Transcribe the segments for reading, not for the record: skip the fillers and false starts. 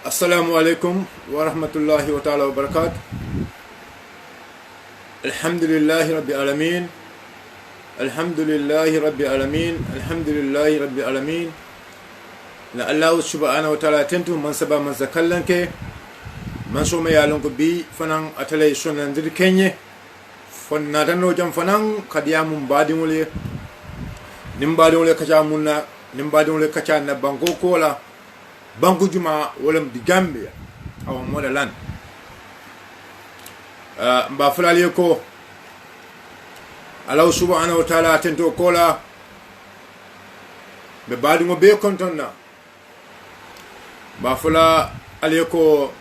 السلام عليكم ورحمة الله تعالى وبركاته. الحمد لله رب العالمين. الحمد لله رب العالمين. الحمد لله رب العالمين. لا الله سبحانه وتعالى تنتو من سبا من زكالنك من سوما يالونك بي فنان أتلي سنان ذر كيني فنادنو جم فنان كديام مبادي مولي نمبادي مولي كجا منا نمبادي مولي كجا نبانكو كولا banku juma wolam di Gambia awa moda lan mba fulali ko Allah subhanahu wa ta'ala tento kola be badi mo be kontonna mba fula ali ko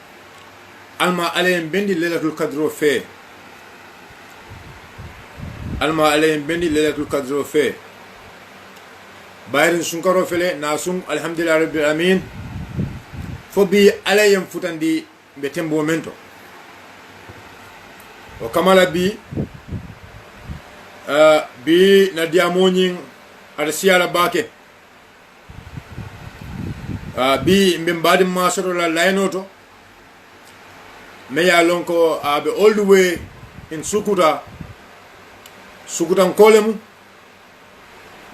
alma alayhim bendi lailatul qadr fe alma alayhim bendi lailatul qadr fe bayrin sunkaro fele nasum alhamdulillah rabbil alamin fobi alayam futandi be tembo mento o kamala bi na diamoñing ada siala bake bi mbe mbadi masoro la laynoto me ya lonko be all the way in sukutan kolemu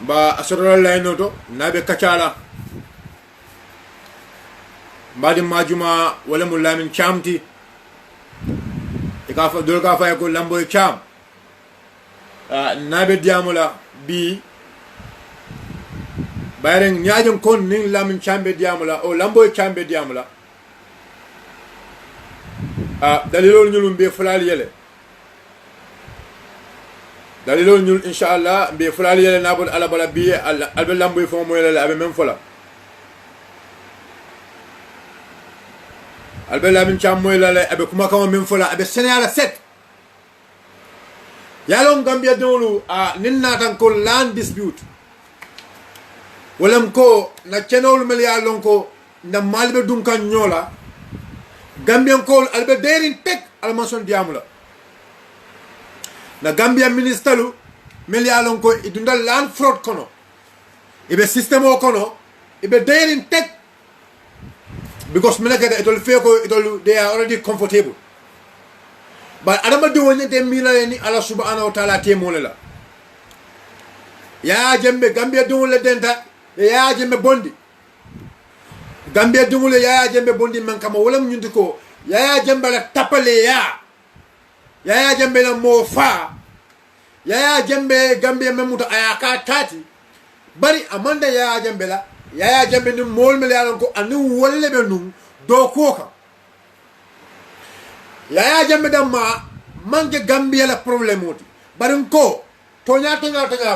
ba asoro la laynoto nabe kacala mbadi majuma wala mu lamin chamti ikafa dol ka fay ko lamboy cham nabe diamula bi bayren nyaajum kon nin lamin chambe diamula o lamboy chambe diamula dalilol ñulum be fulal yele dalilol ñul inshallah be fulal yele nabul ala bala bi albe lamboy fo mo yele abe même fola albela min chammoy la abe kuma kama min fola abe senala set yalon Gambia dolu ninna tan ko land dispute walam ko na chenol mel yalon ko na malbe dum kan nyola Gambian ko albe derin tek almason diamula na Gambia ministalu mel yalon ko idunda land fraud kono ibe system o kono ibe derin tek because Melaka it'll feel they are already comfortable. But Adama do one them ni Allah subhanahu wa ta'ala temolela. Ya jembe Gambia do le denta ya jembe bondi. Gambia do le ya jembe bondi man kama wala nyundi ko ya jembe la tapale ya jembe la mofa ya jembe Gambia memuta ayaka tati bari amanda ya jembe la yaya jambe ni mol mel yalan ko anu wolle be num do koka yaya jambe damma manke Gambia la problème oti barin ko tonya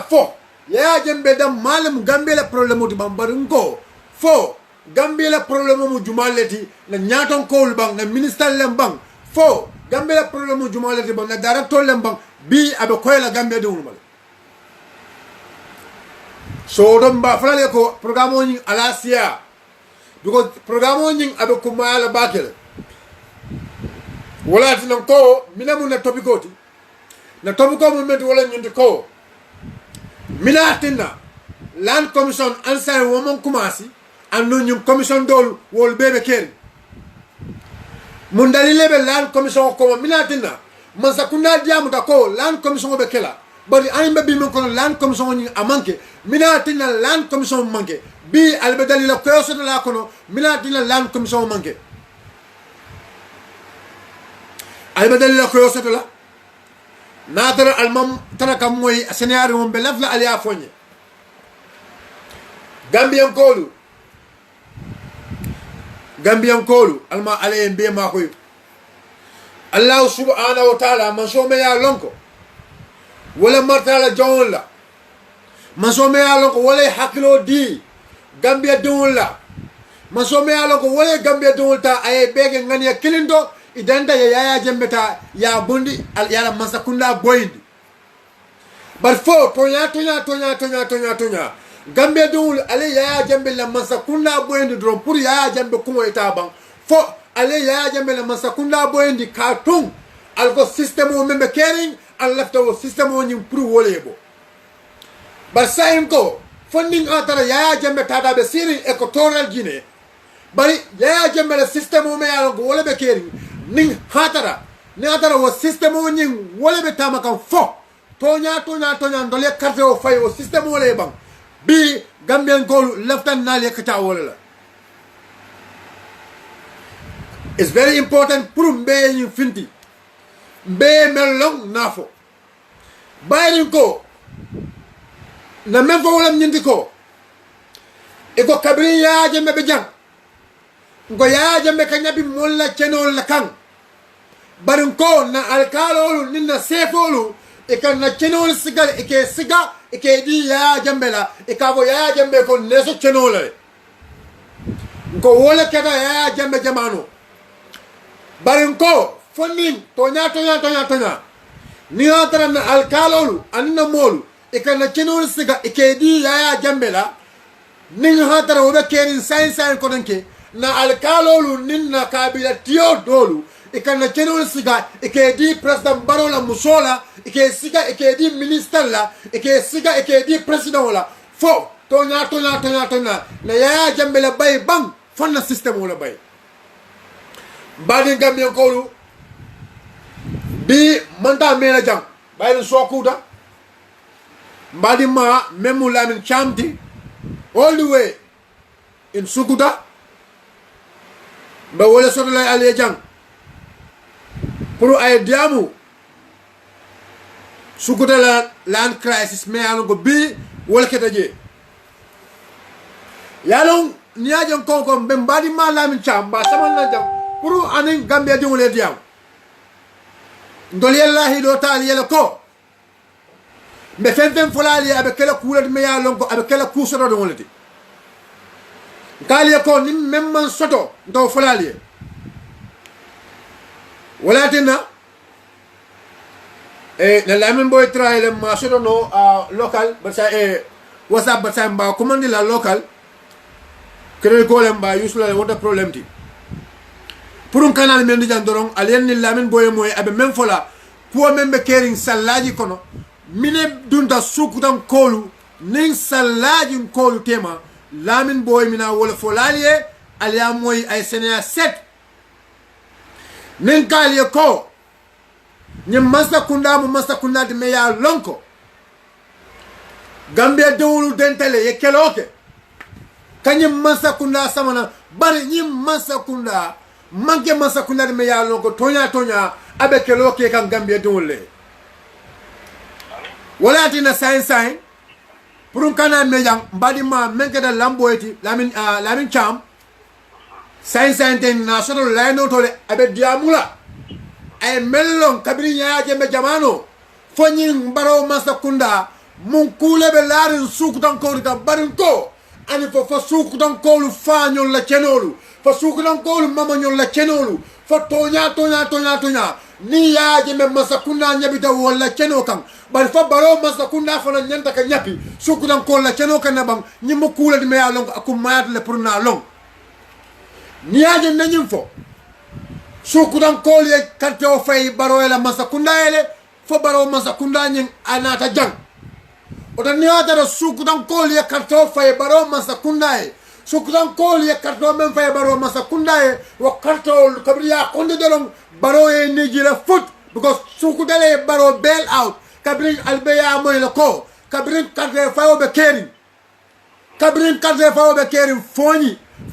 fo yaya jambe dam malam Gambia la problème oti bam barin ko fo Gambia la problème mu jumaleti na nyaton ko bang na minister lem bang fo Gambia la problème mu jumaleti bang na directeur lem bang bi abe ko la Gambia de wulmal so don ba frale ko programme on ala sia because programme on abe ko mala bakel wala tin ko minamu na topikoti na topiko mo met wala nyundi ko minatina land commission ansay wo mon commenci ando nyum commission dol wol bebe ken mun dalile be land commission ko minatina man sakunda diamu da ko land commission be kela bari ayimbe bi mon ko land commission ni amanke minatina land commission manke bi albedali la koyoso de la kono minatina land commission manke albedali la koyoso de la nadara almam tanaka moy scenario mon be lafla aliya fonye Gambian kolu alma ale be ma koy Allah subhanahu wa ta'ala man so me ya lonko wala martala jawla masome alon ko wala hakilo di Gambia dunla masome alon ko wala Gambia dunta ay bege ngani ya kilindo idanda ya jembeta ya bundi al yala masakunda boyndi bar fo tonya Gambia dul ale ya jembe la masakunda boyndi dron pour ya jembe kumo itaban fo ale ya jembe la masakunda boyndi carton algo system o membe caring al lafta o system o nyim pour wolebo ba sayim ko funding atara Yaya Jammeh tata be siri equatorial Guinea bari Yaya Jammeh la système o me yalon ko wala be keri ning hatara wo système o nyin wala be tama kan fo tonya ndole carte o fay o système o le bang bi Gambian ko leftan na le kata wala la. It's very important pour mbe yin finti mbe melong nafo bayrin ko na men fo wala nyindi ko e ko kabri Yaya Jammeh be jang ngo Yaya Jammeh ka nyabi molla cenol la kan barin ko na alkalolu ninna sefolu e kan na cenol sigal e ke siga e ke di Yaya Jammeh la e ka bo Yaya Jammeh ko neso cenol la ngo wala keda Yaya Jammeh jamano barin ko fonin tonya ni atara na alkalolu anina molu e kan na cenol siga e ke di Yaya Jammeh la nin hatara wobe kerin sain ko danke na alkalolu ninna kabila tiyo dolu ikana kenol siga ike di president Barrow la musola ike siga ike di minister la ike siga ike di president la fo tonya na Yaya Jammeh la bay bang fonna system wala bay badi Gambien ko bi manta mena jang bay so kuda badi ma memu Lamin Chamti all the way in Sukuta ba wala soto lay ale jang pour ay diamu Sukuta la land crisis me alon ko bi wala keta je yalon niya jang ko mbadi ma Lamin Cham ba sama na jang pour anin Gambia di wala diam ndol yallahi do taali yela ko me fen folali abe kala kuula me yalon ko abe kala kusoro do wala ti kali ko ni memman soto ndo folali wala tina na Lamin boy trial ma soto no local ba sa whatsapp ba sa mba commande la local kene ko lem ba yusula wonta problème ti pour un canal men di jandoron alien ni Lamin boy moy abe mem fola ko membe kering sallaji kono mine dunta sukutan kolu nin sallaji kolu tema Lamin boy mina wala folalie alia moy ay senia 7 nin kaliye ko ni masa kunda de meya lonko Gambia dewulu dentele ye keloke kanyi masa kunda samana bari ni masa kunda manke masa kunda de meya lonko tonya abe keloke kan Gambia dewule wala tina sain pour un canal mejang mbadi ma menke da lamboyti Lamin Cham sain ten national line to le abe diamula ay mellon kabiri Yaya Jammeh jamano fonyi mbaro masa kunda mun kule be larin sukutan ko ta barin ko ani fo sukutan ko lu fañol la cenolu fo sukutan ko lu mamanyol la cenolu fo tonya ni Yaya Jammeh masa kunda nyabita wala ceno kan bari fa baro masa kunda fana nyanta ka nyapi sukutan ko la ceno kan bang nyimo kula di me along akum mayat le pour na long ni Yaya Jammeh nyim fo sukutan ko le karte o fay baro la masa kunda ele fo baro masa kunda nyin anata jang oto ni atara sukutan ko le karte o fay baro masa kunda e sukutan ko le karte o men fay baro masa kunda e wo karte o kabriya konde dolong baro e nijila foot because sukutale baro bail out kabrin albeya moy la ko kabrin karte fayo be kering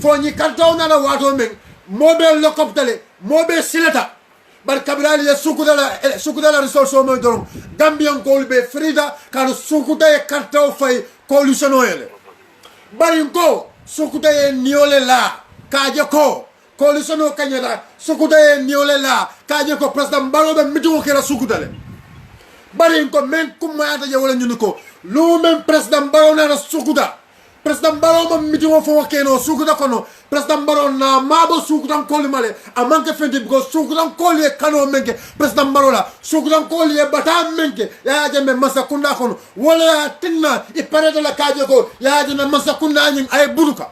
fonyi karte o na wato men mobe lokoptale mobe silata bar kabrali ya sukudala resource o moy doron Gambian ko be frida kan sukuta e karte o fay coalition o ele barin ko sukuta e niole la kaje ko coalition o kanyata sukuta e niole la kaje ko president Barrow be mito kera sukutale barin ko men kumayata je wala nyuni ko lu men president Barrow na sukuta president Barrow ma mito fo keno sukuta kono president Barrow na mabo sukutan koli male amanke fendi because sukutan koli e kano menke president Barrow la sukutan koli e bata menke Yaya Jammeh masa kunda kono wala tinna i pareta la kaje ko Yaya Jammeh masa kunda nyin ay buruka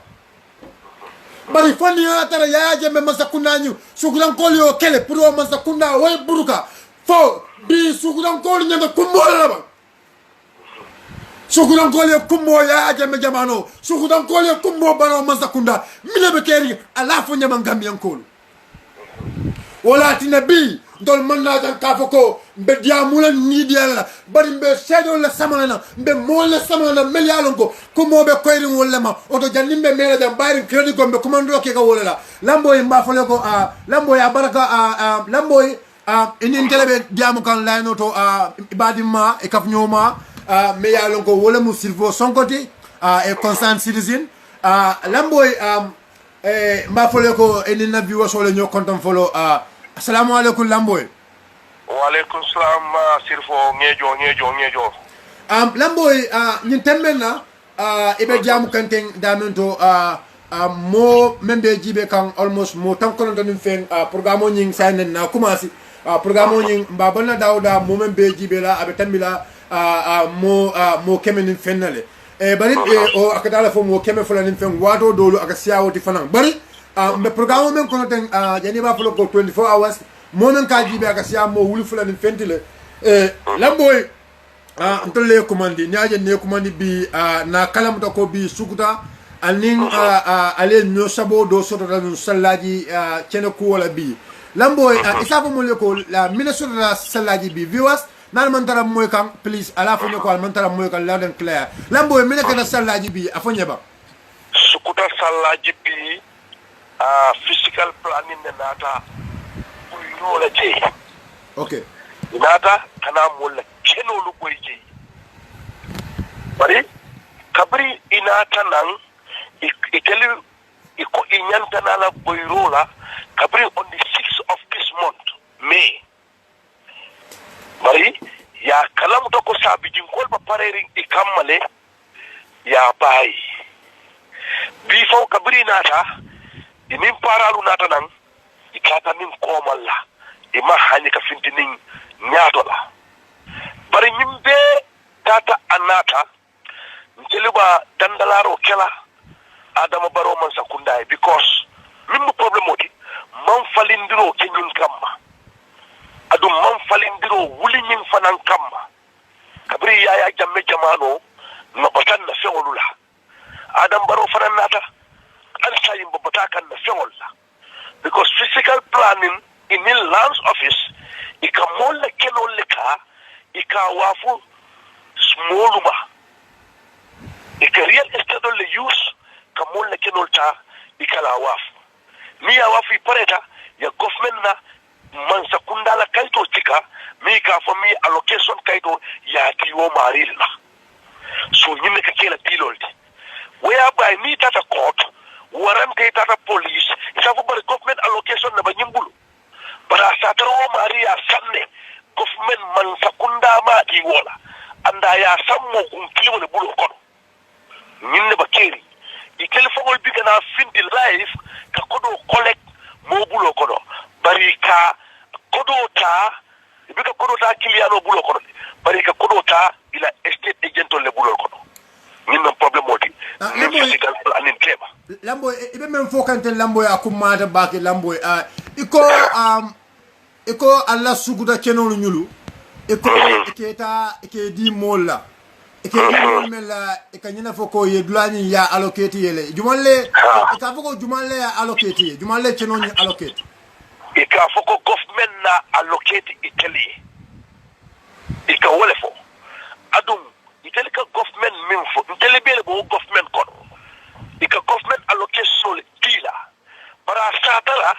bari fonni atara Yaya Jammeh masa kunda nyin sukutan koli o kele pro masa kunda way buruka fo bi sukutan koli nyanga kumbola la ba sukudan kole kumbo ya ajame jamano sukudan kole kumbo baro masakunda mine be keri ala fo nyama gambian kol wala tinabi ndol manna tan kafoko be diamula ni diala bari be sedo la samana be molle samana melialon ko kumbo be koyri wolle ma oto jannimbe mela jam bayri credit ko be commando ke ka wolela lambo e mba fole ko lambo ya baraka lambo inin telebe diamu kan layno to ibadima e kaf nyoma me ya lon ko wala mu silvo sonkoti e concerned citizen lamboy ma fole ko eni na viewers wala ñoo kontam folo assalamu alaykum lamboy wa alaykum salam sirfo ngejo lamboy ñin tembenna ibe jamu kanten damento mo membe jibe kan almost mo tan kono tan fen programme ñing sanen na commencé programme ñing mbabana dawda mo membe jibe la abe tambila mo kemen fennale bari o akadala fo mo kemen fulani fen wato dolu aka siawoti fanan bari me programme men kono ten jani ba fulo ko 24 hours mo men ka jibe aka siam mo wuli fulani fentile lamboy ntolle commandi nyaaje ne commandi bi na kalam to ko bi sukuta anin ale no sabo do soto tan sallaji cene ko wala bi lamboy isafa mo le ko la minnesota sallaji bi viewers nan man tara moy kan please ala fo ko man tara moy kan loud and clear lambo mi nekk na sallaji bi afonye ba sukuta sallaji bi physical planning ne nata buyo la je okay nata kana molla keno lu boy je bari kabri inata nan ikeli iko inyanta na la boyrola kabri on the 6th of this month May bari ya kalam to ko sabi jin kol ba parerin ikammale ya bai bifo kabri nata imin paralu nata nan ikata min komalla ima hani ka fintinin nyadola bari nyimbe tata anata nteliba dandalaro kela adama baro man sakundai because mimmo problem odi man falindiro kenyun kamma adum man falindiro wuli nyin fanan kamma kabri ya jamme jamano no batan na fewolula adam baro fanan nata an sayim bobata kan na fewolla because physical planning in the lands office ikamolle kenolle ka ikawafu smoluma ika real estate le use kamolle kenolta ikala wafu ni ya wafu ipareta ya government na man sakunda la kaito tika mi ka fo mi allocation kaito ya tiwo marilla so nyine ka kela tilolti whereby ni tata court warante tata police isafu bar government allocation na banyimbulu bara sataro maria sanne government man sakunda ma di wola anda ya sammo kun kilimo le bulo kono nyine bakeri di telephone bi kana findi live ka kodo collect mo bulo kono barika kodota ibika kodota kiliano bulo kono barika kodota ila estate agent le bulo kono minna problem modi min physical planning tema lambo ibe men fokante lambo ya kumata baki lambo iko alla suguda kenolu nyulu iko iketa di molla ike mela ikanyina foko ye dulani ya allocate yele jumalle ika foko jumalle ya allocate jumalle kenoni allocate ika foko government na allocate Italy ika wole fo adum Italy ka government minfo Italy bele bo government kono ika government allocation tila para satala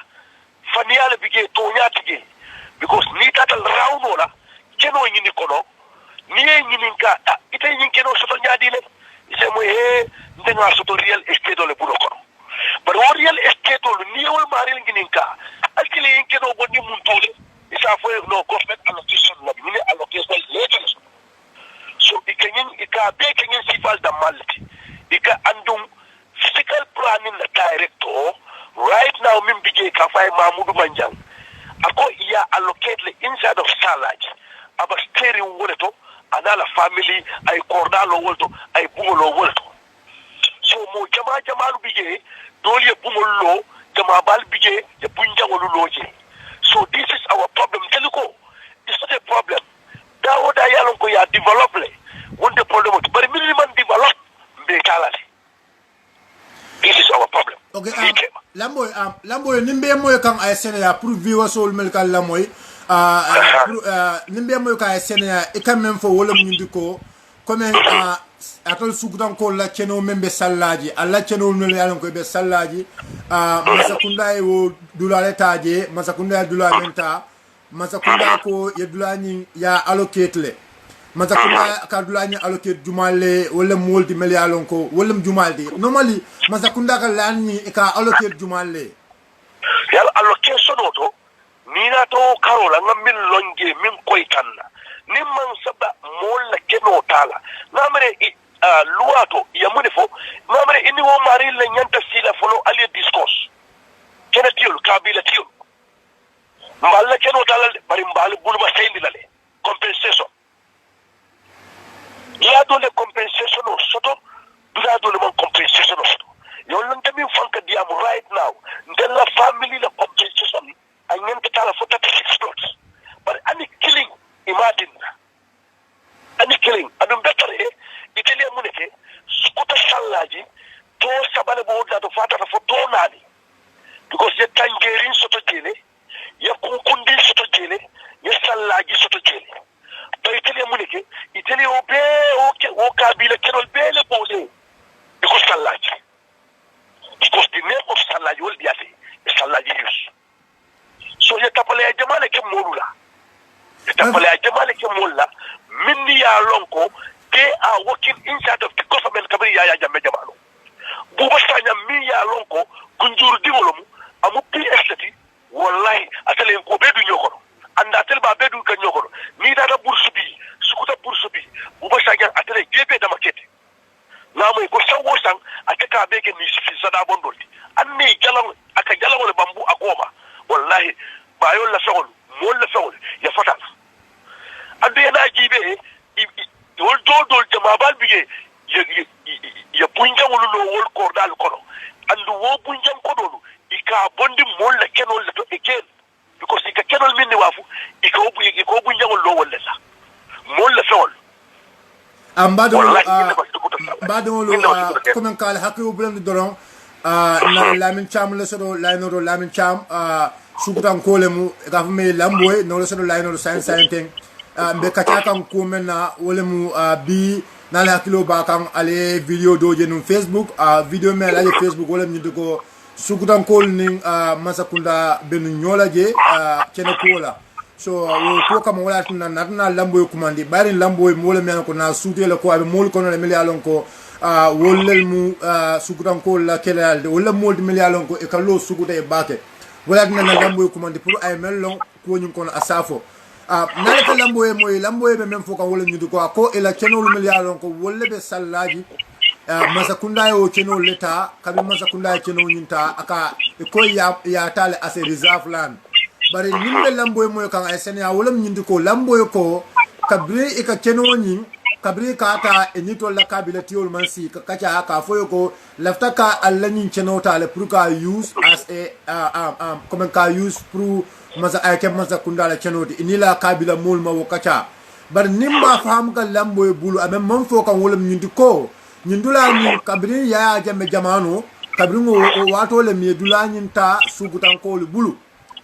faniale bige to nyatige because ni tatal rawno la keno nyini kono ni nyini ka ite nyini keno soto nyaadile ise mo ndenga soto real estate le bulo kono but real estate lo ni wol maril nyini ka akili keno bonni mun tole isa fo no government allocation la ni allocation later so ikanyin ika be kanyin sifal da malti ika andum physical planning na director right now min bige ka fay Mamudu Manjang ako iya allocate le inside of salary aba steering woleto anala family ay kordalo wolto ay bungolo wolto so mo jama bige dole bungolo jama bal bige ya bunjangolo loje so this is our problem teliko it's not a problem dawoda yalon ko ya develop le wonde problem o bari min man di bala be talati this is our problem okay lamboy nimbe moy kan ay Sénégal pour vivre sol mel kan lamoy pour nimbe moy kan ay Sénégal e quand même fo wala mu ndiko comme atol sugudan ko la ceno membe sallaji alla ceno no yalan ko be sallaji masakunda e wo dulale taje masakunda dula menta masakunda ko ye dulani ya allocate le masakunda ka dulani allocate jumale wala moldi mel yalan ko wala jumaldi normally masakunda ka lani e ka allocate jumale yalla allocate sodoto ni na to karola ngam min longe min koy tanna ni man saba molla keno tala namre luato ya munifo namre ini wo mari la nyanta sila folo ali discourse kena tiol kabila tiol mballa keno tala bari mbal bulma sayndi lale compensation ya do le compensation o soto dula do le mon compensation o soto yo lan tabi fanka diam right now ndella family la compensation anyanta tala for 36 plots but any killing imagine ani killing adum better itali munete skuta sallaji to sabale bo da to fata fo to nani because ye tangerin soto jele ye kunkundi soto jele ye sallaji soto jele to itali munete itali obe o kabila kenol bele bole because sallaji because the name of sallaji will be ase sallaji use so ye tapale jamale ke molula tapale jamale ke molla minni ya lonko they are working inside of the government kabri ya jambe jamano buba sanya mi ya lonko kunjuru dimolomu amu PST wallahi atale ko bedu nyoko anda tel ba bedu kan nyoko ni dada bursu bi sukuta bursu bi buba sanya atale gebe da makete namu ko sawo sang akaka beke ni sifi sada bondoti anni jalam aka jalam wala bambu akoma wallahi bayon la fewol mol la fewol ya fatal ande na jibe dol jamabal bige ya bunjang lu wol kordal kono andu wo bunjang ko dolu ika bondi mol la kenol to again because ika kenol minni wafu ika ko bunjang lo wol la mol la fewol ambado lo comme kal hakku bulan doron na lamin cham le sodo laino lamin cham sukutan kolemu ga fami lamboy no le sodo laino sain mbe kachaka kumena wole mu bi nala hakilo ba kan ale video doje no Facebook video me la Facebook wala mi ko sukutan kol ning masakunda benu nyola je chene kola so ko kam wala tan na lamboy kumandi bari lamboy mo wala men ko na sutele ko abe mol ko no le million ko wolel mu sukutan kol la kelal wala mol de million ko e kalo sukuta e bake wala na lamboy kumandi pour ay melon ko nyum kono asafo nalata lamboye be men foka wala nyudu ko ela kenol million ko wolle be sallaji masakunda yo kenol leta kabi masakunda kenol nyinta aka ko ya tale as a reserve land bari nimbe lamboye moy kan ay senya wala nyudu ko lamboye ko kabri e ka kenol nyin kabri ka ta enito la kabila tiol mansi ka kacha ka foyo ko lafta ka allanyin kenol tale pour ka use as a comme ka use pour masa ayke masa kundala kenodi inila kabila mulma wakacha bar nimba faham ka lamboy bulu abe man fo kan wolam nyindi ko nyindula ni kabri ya jambe jamano kabri ngo wato le mi dula nyinta sugutan ko bulu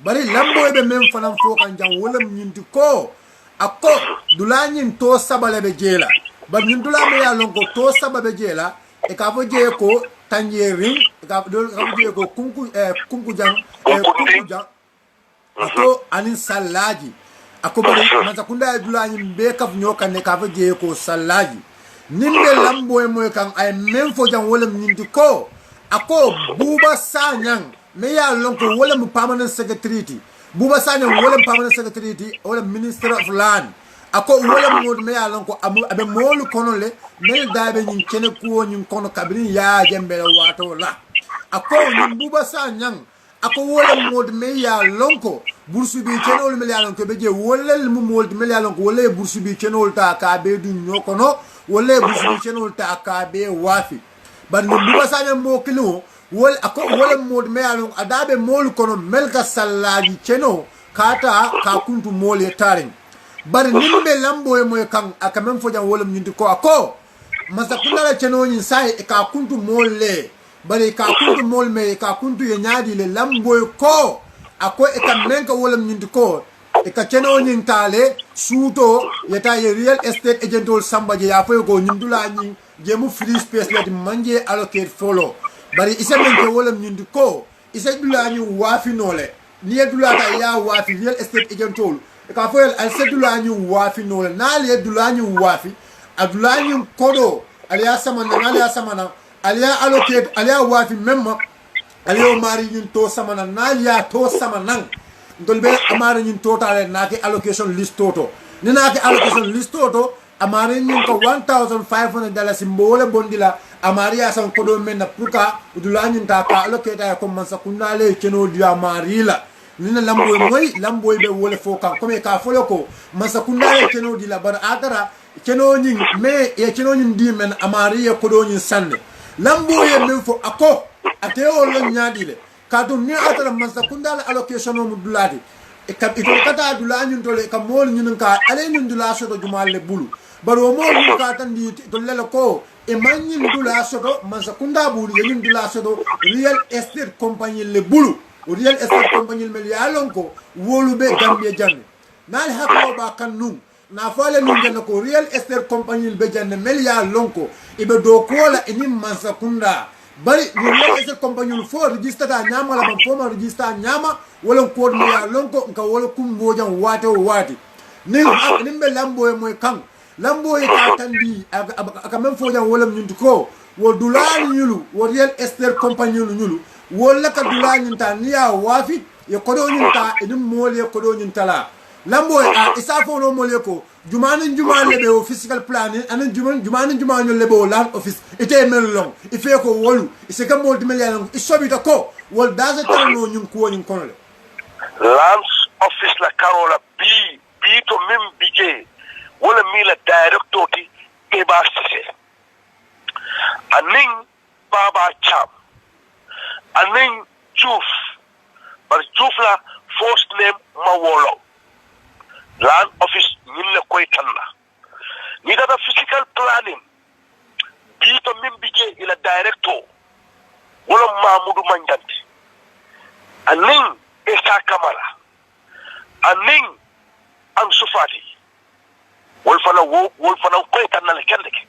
bari lamboy be men fanam fo kan jam wolam nyindi ko akko dula nyin to sabale be jela bar nyindula me ya lonko to sababe jela e ka fo je ko tanjerin ka do ka je ko kunku jang ako anin sallaji ako bari masakunda dulani be kaf nyoka ne ka je ko sallaji nimbe lamboy moy kan ay men fo jang wala nyindi ko ako buba sanyang me ya lonko wala mu permanent secretary buba sanyang wala permanent secretary wala minister of land ako wala mo me ya lonko abe molu kono le mel daabe nyin kene ko nyin kono kabri ya jembe wato la ako nyin buba sanyang ako wala mod me ya lonko bursu bi kenol me ya lonko be je wala mu mod me ya lonko wala bursu bi kenol ta ka be du nyokono wala bursu bi kenol ta ka be wafi ban mu buba sanya mo kilo wala ako wala mod me ya lonko adabe mol kono melka sallaji keno kata ka kuntu mol taring bari nimbe lambo e moy kan aka men fo jam wolum nyindi ko ako masa kunala cheno nyin sai e ka kuntu molle bari ka kuntu mol me ka kuntu ye nyaadi le lambo e ko ako e kam men ko wolum nyindi ko e ka cheno nyin tale suto yeta ye real estate agent ol sambaje ya fo ko nyindula nyi jemu free space le manje allocate follow bari isa men ko wolum nyindi ko isa dula nyi wafi nole ni dula ta ya wafi real estate agent ol ka fo al sedula nyi wafi nole na le dula nyi wafi adula nyi kodo aliya samana na aliya samana aliya allocate aliya wafi memma aliya mari nyi to samana na aliya to samana dolbe amare nyi total na ke allocation list toto ni na ke allocation list toto amare nyi ko $1,500 mbole bondila amari ya san kodo men na puka udula nyi ta ka allocate ya ko man sakunda le keno dia marila nina lamboy be wole fo kan comme ka folo ko masa kundaye keno di la bar adara keno nyi me e keno nyi di men amari e kodo nyi sanne lamboy men fo ako ateo lo nyaadi le ka dum ni adara masa kundala allocation mo dulati e ka ito kata dula nyi tole ka mol nyi ka ale nyi dula so do jumal le bulu baro mo nyi ka tan di to le ko e man nyi dula so do masa kunda bulu nyi dula so do real estate company le bulu real estate company mel ya lonko wolube gambia janne nal hakko ba kannu na fale nu ngene ko real estate company be janne mel ya lonko ibe do kola eni mansa kunda bari real estate company fo register ta nyama la ban fo ma register nyama wala ko mi ya lonko nka wala kum bojan wate wati nin be lambo e moy kan lambo e ka tandi aka men fo jan wala nyuntu ko wo dulani nyulu wo real estate company nyulu wala ka dula nyinta niya wafi ye kodo nyinta edum mole kodo nyintala lambo a isafo no mole ko jumanin lebe o physical plan anan jumanin lebe o land office ite mel long ife ko wolu ise kam mo dimel yalan isobi to ko wol daza tan no nyum ko nyum kono le land office la karola bi to mim bije wala mi la director ti e ba sise aning baba cham aning Juf, but Juf la first name Mawolo. Land office nyille koy tanna. Ni data physical planning. Bito mimbije ila director. Wala Mahmudu Manjanti. Aning Esa Kamara. Aning Ansufati. Wolfana koy tanna le kendeke.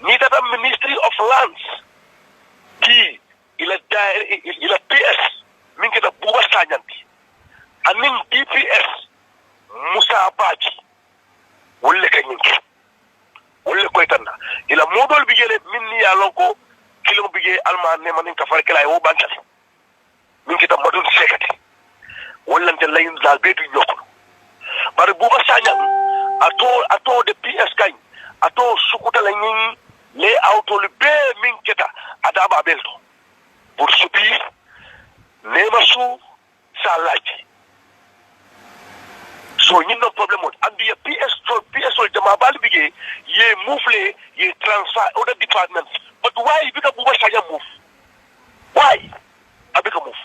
Ni data Ministry of Lands. Ki ila PS min kita buba sañanti anin DPS Musa Baji wolle kanyinki wolle koy tanna ila modol bi jele min ni ya lonko kilo bi je alma ne manin ka farkala yo bantale min kita madun sekati wollante layin dal betu nyoko bari buba sañan ato de PS kany ato sukuta la nyin le auto le be min kita adaba belto pour subir nemasu salaji so ñin no problème andi ya PS jama bal bigé ye mouflé ye transfer other departments but why bika buba saja move why abika move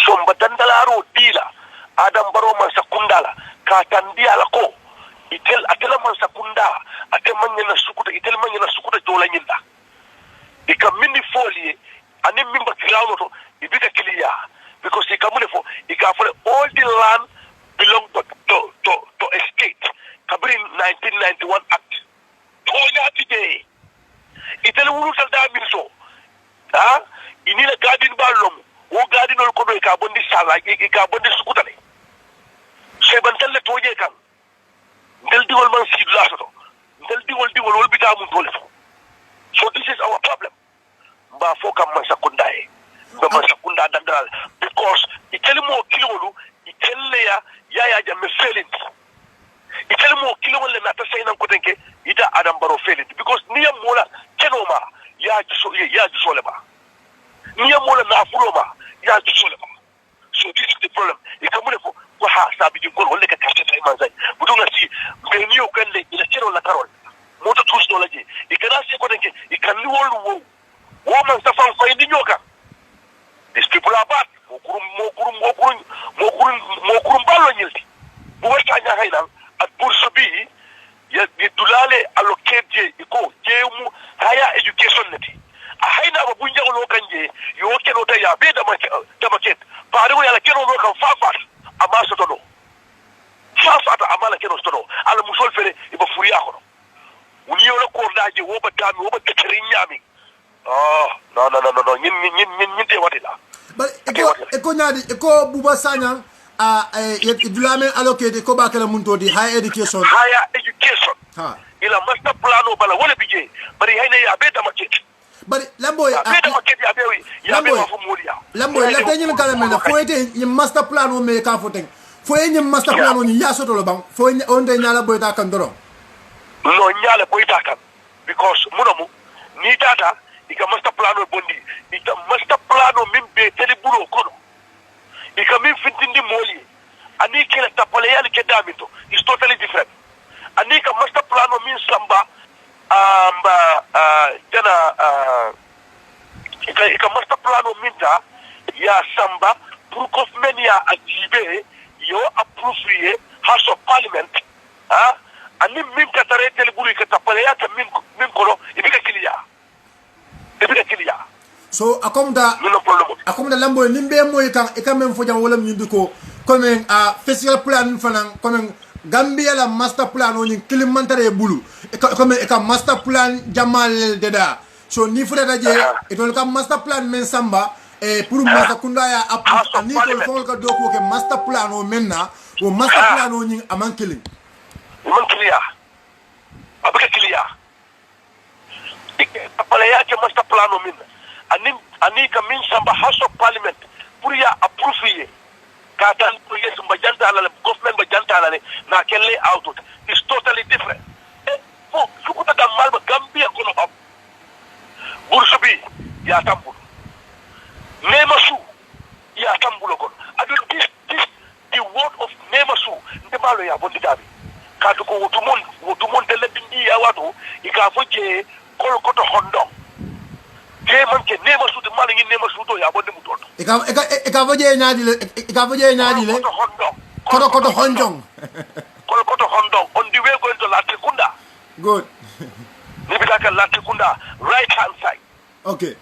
so mbadandalaro dila adam baro man sakundala ka tandiala ko itel atela man sakunda atemanya na sukuta itel manya na sukuta dola nyinda ika mini folie ani mimba ground to ibika clear because he come for he can for all the land belong to a state kabri 1991 act tonya today itel wulu tal da min so ha inila garden balom wo garden ol ko do ka bondi sala ka bondi sukutale sebantal le toje kan ndel digol man sidla so ndel digol wol bita mun tole so this is our problem ba foka man sakundae ba man sakunda dandal because itelimo kilolu itelle ya jamme felint itelimo kilolu na ta saynan ko denke ita adam baro felint because niyam mola kenoma ya jisole ba niyam mola na furoma ya jisole ba so this is the problem ikamune ko ha sabi jingol wolle ka karte tay manzai budunga si be niyo kalle ila kero la karol moto tus do laje ikana se ko denke ikanni wolu woman safan fay di nyoka these people are bad mo kurum ballo nyilti bu wasta nya haynan at bourse bi ya dulale allocate je iko jemu higher education neti a hayna ba bunja lo kanje yo keno ta ya be da market pare wo yala keno lo kan fafa amma so to fafa ta amala keno so to ala musol fere iba furiya ko woni yo ko daje wo ba tami wo ba keterin nyami no nyin te wadila but eko nyadi eko buba sanyang idulame allocate ko bakala munto di higher education ha ila master plano bala wala bije bari hayna ya be da market bari lamboy be da market ya be wa fumulia lamboy la tanyin kala mena foyete ni master plano me ka foten foye ni master plano ni ya soto lo bang foye onde nyala boy ta kan doro no nyala boy ta kan because munamu ni tata ika master plano bondi ika master plano min be tele bulo kono ika min fitindi moli ani kila tapale yali kedamito is totally different ani ka master plano min samba jana ika master plano minta ya samba pour government ya ajibe yo approprié House of Parliament ani min ka tare tele bulo ika tapale ya min kono ibika kiliya so akomda lamboy nimbe moy kan e quand même fo jam wala nyindi ko comme physical plan fanan comme Gambia la master plan woni kilimantare bulu comme e ka master plan jamal deda so ni fudata je e don ka master plan men samba e pour master kunda ya appli ni ko fon ka doko ke master plan o menna o master plan o ni aman kilim man kiliya abaka kiliya apale ya ke master plan o minna ani ka min samba House of Parliament pour ya approprier ka tan pour yes mbajanta la government mbajanta la na kelle out is totally different fo sukuta da malba Gambia ko no am bursubi ya tambul nemasu ya tambulo ko adu this the word of nemasu ndebalo ya bondi dabi ka to ko wotumon de lebindi ya watu ikafoje kol ko to hondo manke nema suude mala ngi nema suudo ya bonde mu toto eka voje nyaadi le koto honjong on the way going to Latrikunda good ni bitaka Latrikunda right hand side okay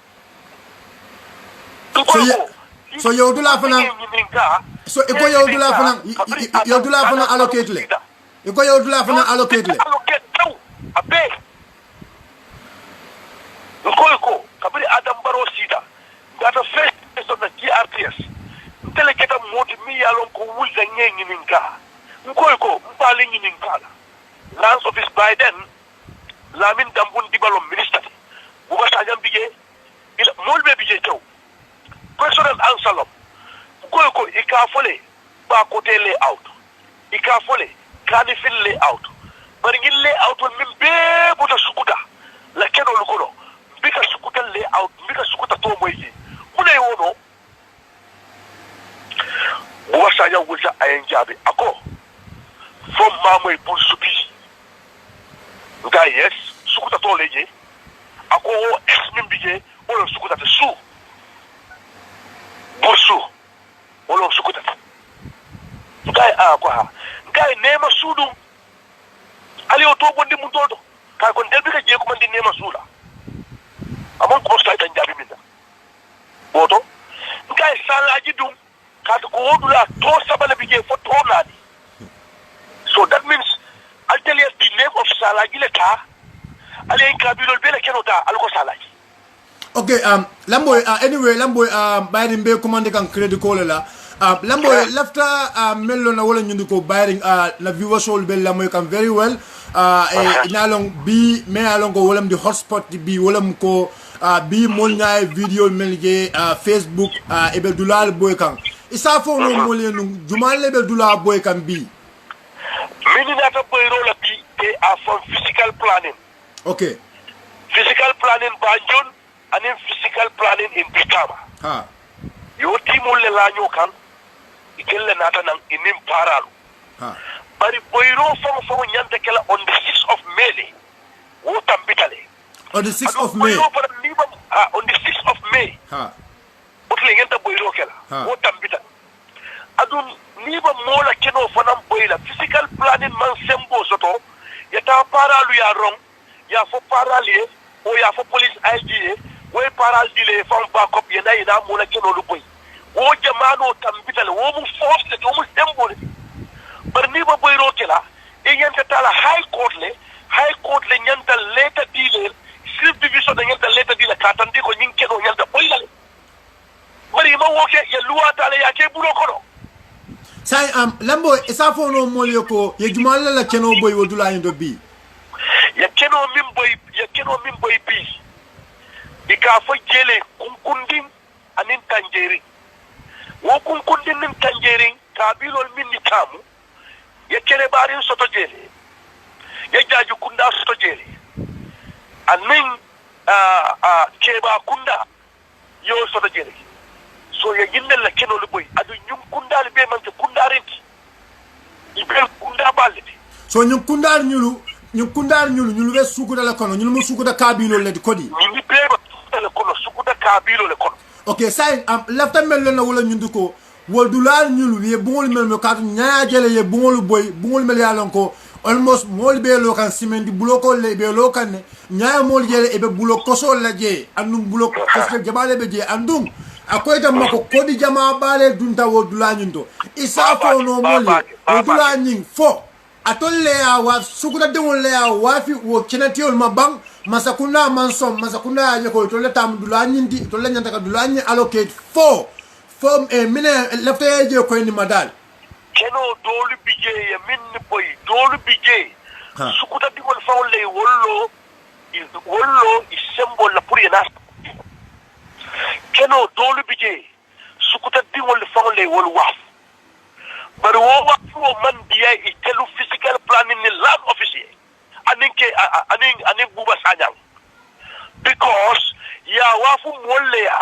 so yo dula fana so eko yo dula fana allocate le eko yo dula fana allocate le abe ko kabri Adam Barrow sida ngata face on the GRTS ntele keta moti mi yalon ko wulza nyengi ninka ko mpale ngi ninka Lands Office Biden Lamin Dambun Dibalo minister buga sajam bije ila molbe bije taw President Ansalom ko ikafole ba côté layout ikafole kanifil layout bari ngi layout min be buta sukuda la keno lukono bika sukuta layout bika sukuta to moyi mune wono wasa ya wuza ayenjabe ako from mamoy pour supi nga yes sukuta to leje ako esmin bije wala sukuta te su bosu wala sukuta ngai ako ha ngai nema sudu ali o to bondi mun todo ka kon del bika je ko mandi nema suda amon ko sta tan jabi minda boto ngai salaji dum ka ko wodula to sabale bije fo to nani so that means I'll tell you the name of salaji leta ali en kabilo bele kenota alko salaji okay lamboy anyway lamboy bayri be commande kan credit ko la lamboy lafta mello na wala nyundi ko bayri na viewers all be lamboy kan very well inalong bi me along ko wolam di hotspot bi wolam ko bi mol nyaay video melge Facebook ebe dulal boy kan isa fo no molenu jumal lebe dulal boy kan bi Minata Boyrola P, they are from physical planning. Okay. Physical planning Banjun and then physical planning in Bitama. Your team will learn you can, Ikele Natan in Imparalu. But if Boyro from Yantakela on the 6th of May, Wotam Bitale. On the 6th of May. On the 6th of May. Wotlingenta Boyro Kela, Wotam Bitale. adun ni ba mola keno fanam boyla physical planning man sembo soto yata paralu ya rong ya fo paralie o ya fo police IGA we paral dile fam backup yena ina mola keno lu boy wo jamano tambital wo mu force to mu sembo le bar ni ba boy rokela e nyanta tala high court le nyanta leta dile script division de nyanta leta dile katandi ko nyin keno nyanta boyla bari ma woke ya luwa tala ya ke bulo kono say lambo isa fo no molyo ko ye jumal la keno boy wodula ndo bi ya keno min boy bi ika fo jele kunkundin anin tanjeri wo kunkundin nin tanjeri kabilol min ni kamu ya kene barin soto jele ya jaju kunda soto jele anin keba kunda yo soto jele so ya yinnel la keno lu boy adu nyum kundal be man te kundarinti ibe kunda balde so nyum kundar nyulu be sukuda la kono nyulu mo sukuda kabilo le kodi ni be le kono sukuda kabilo le kono okay say lafta mel na wala nyundu ko woldulal nyulu ye bungol mel me kat nyaajele ye bungol boy bungol mel yalon ko almost mol be lo kan simendi buloko le be lo kan nyaa mol jele e be buloko so la je andum buloko parce que jabale be je andum akoyta mako kodi jama bale dunta wodula nyundo isa fo no moli wodula nyin fo atolle ya wa sukuda dewon le ya wa fi wo kinatiol mabang masakuna mansom masakuna ya ko tolle tam dula nyindi tolle nyanta ka dula nyi allocate fo form e mine lafta je ko ni madal keno dolu bije ya min boy dolu bije sukuda dewon fawle wollo isembo la pour yana keno dolu bije sukuta dingol fawle wol waf bar wo wafu man biya itelu physical planning ni land officer anin buba sanyang because ya wafu molle ya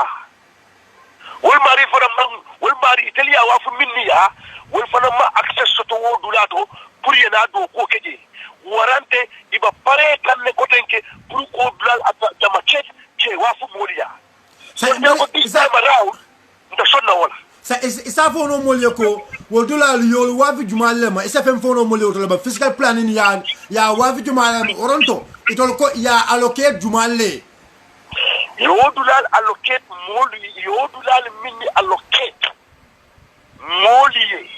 wol mari fara man wol mari iteli ya wafu minni ya wol fana ma access to wo dulato pour yana do ko keje warante iba pare kan ne kotenke pour ko dulal ata jamaket ke wafu moliya isa fo no molye ko wodula yol wa fi jumal ma isa fem fo no molye to ba physical planning ya wa fi jumal oronto itol ko ya allocate jumal le yodulal allocate moli yodulal minni allocate moli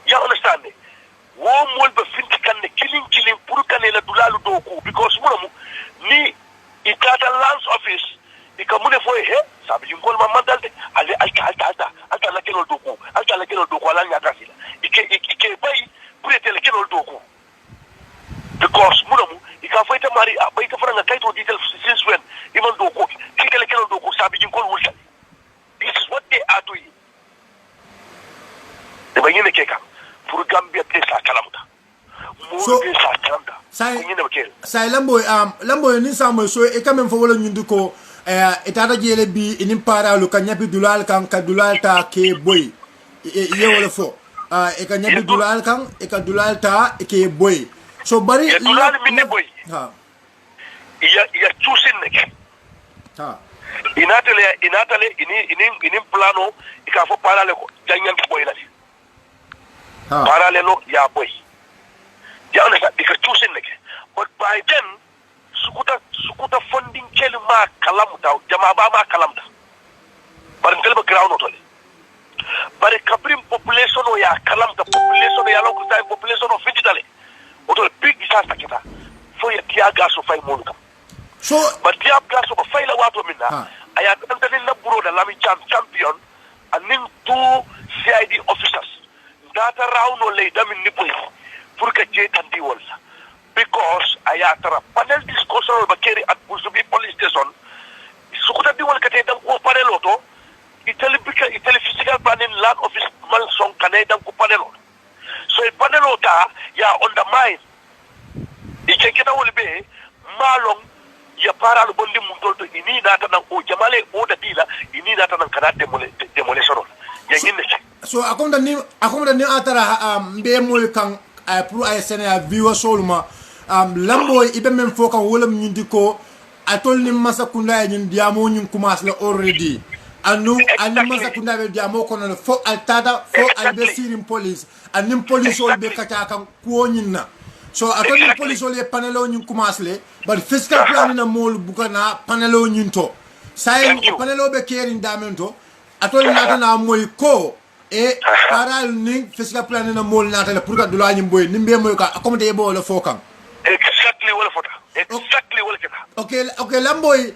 ya understand wo mol ba finti kan ne killing pour kan la dulalu do ko because mo ni itata lands office ikamune fo he sabi jinkol ma mandalde ale alta la kenol doku ala nya kasila ike bay prete la kenol doku because munamu ika faita mari bay ka faranga kaito detail since when even doku ike la kenol doku sabi jinkol wulta this is what they are doing de bayine keka pour Gambia place la kalamuta so sai lambo ni samo so e quand même fo wala nyundu ko etata jele bi inim paralu ka nyabi dulal kan ka dulal ta ke boy ye wala fo e ka nyabi dulal kan e ka dulal ta ke boy so bari dulal minne boy ha ya chusin nek ha inatale ini plano ika fo parale ko janyan boy la ha parale no ya boy ya ona sa ika chusin nek but by then sukuta funding kelma kalamta jama ba ma kalamta bar ngelba ground otole bare kabrim population o ya kalamta population ya lonko tay population o fititale otole big disaster kita fo ya tiaga so fay monu kam so but tiaga so fay la wato minna aya tantani na buro da lami champion anin two CID officers data round o lay damin ni boy pour que je tandi wala because ayatara panel discussion ba keri at Busubi police station sukuta di wal kate dang ko panel oto itali physical planning land office man son kane dang ko panel oto so e panel ota ya undermine ike kita wol be malong ya para lo bondi mun tolto ini nata nan o jamale o da dila ini nata nan kana demolition ya nyinne so akonda ni atara be mol kan pour ay sene viewer soluma lambo ibe men foka wolam nyindi ko atol ni masakunda nyin diamo nyin commence la already anu masa kunda be diamo kono fo altada fo albe sirim police anim police ol be kata kan ko nyinna so atoni police ol e panelo nyin commence le but fiscal plan na mol bukana panelo nyin to say panelo be kerin damento atoni nata na moy ko e paral ni fiscal plan na mol nata le pour ka dula nyim boy nimbe moy ka accommodé bo le fo kan exactly wala fota okay lamboy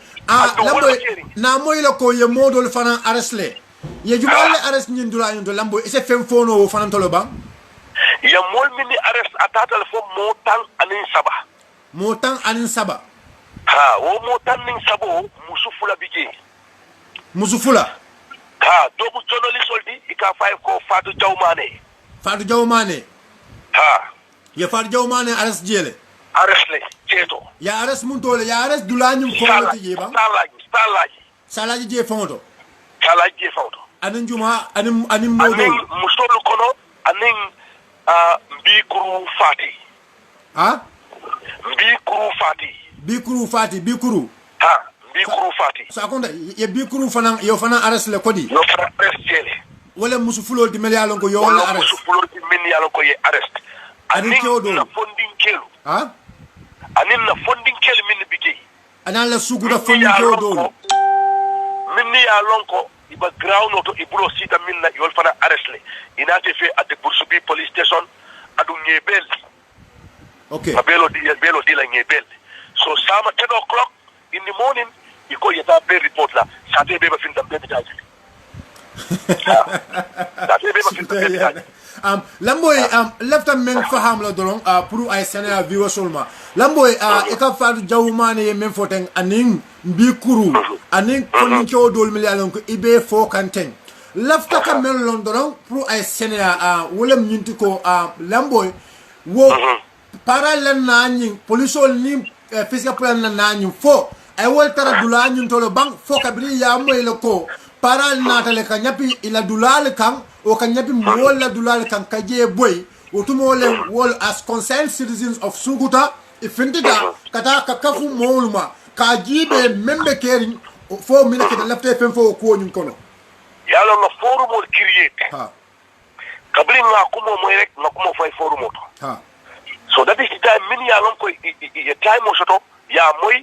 na moy la ko ye modol fana arrestle ye jubal arrest nyin dula nyin to lamboy e se fem fono wo fana tolo bang ya mol mini arrest atata fo motan anin saba ha wo motan nin sabo musufula ha do bu journalist oldi ika fay ko Fatou Jawmane ha ya Fatou Jawmane arrest jele arrest le jeto ya arrest mun tole ya arrest dulanyum ko lati je bang salaji je fondo anin juma anin modo musol kono anin bikuru fati ha bikuru fati sa konda ye bikuru fana yo fana arrest le kodi yo fana arrest jele wala musufulo di melialon ko yo wala arrest musufulo di melialon ko ye arrest anin keodo na fonding kelu ha anin na fonding kelu min bigi anan la sugu da fonding keodo min ya lonko iba ground auto ibulo sita min na yol fana arrest le inate fe at the Bursubi police station adu ngebel okay belo di la ngebel so sama 10 o'clock in the morning iko yeta be report la sate be ba finta be bitaji lamboy lefta men faham la dolon pour ay sena viwo solma lamboy e ka Fatou Jawmane ye men foten anin bikuru anin konin ko dol million ko ibe fo kanten lafta ka men lon dolon pour ay sena wolam nyinti ko lamboy wo parallel na nyin polisol ni fiscal plan na nyin fo ay wol tara dula nyin to lo bang fo kabri ya moy le ko paral natale ka nyapi ila dulal kan o ka nyapi mola dulal kan kaje boy o tumo le wol as concerned citizens of Suguta ifindida kata ka kafu moluma ka jibe membe kering fo mina ke lafte fem fo ko nyun kono yalo no forum or create ha kabri na kumo moy rek na kumo fay forum to ha so that is the time mini yalon ko ye time o soto ya moy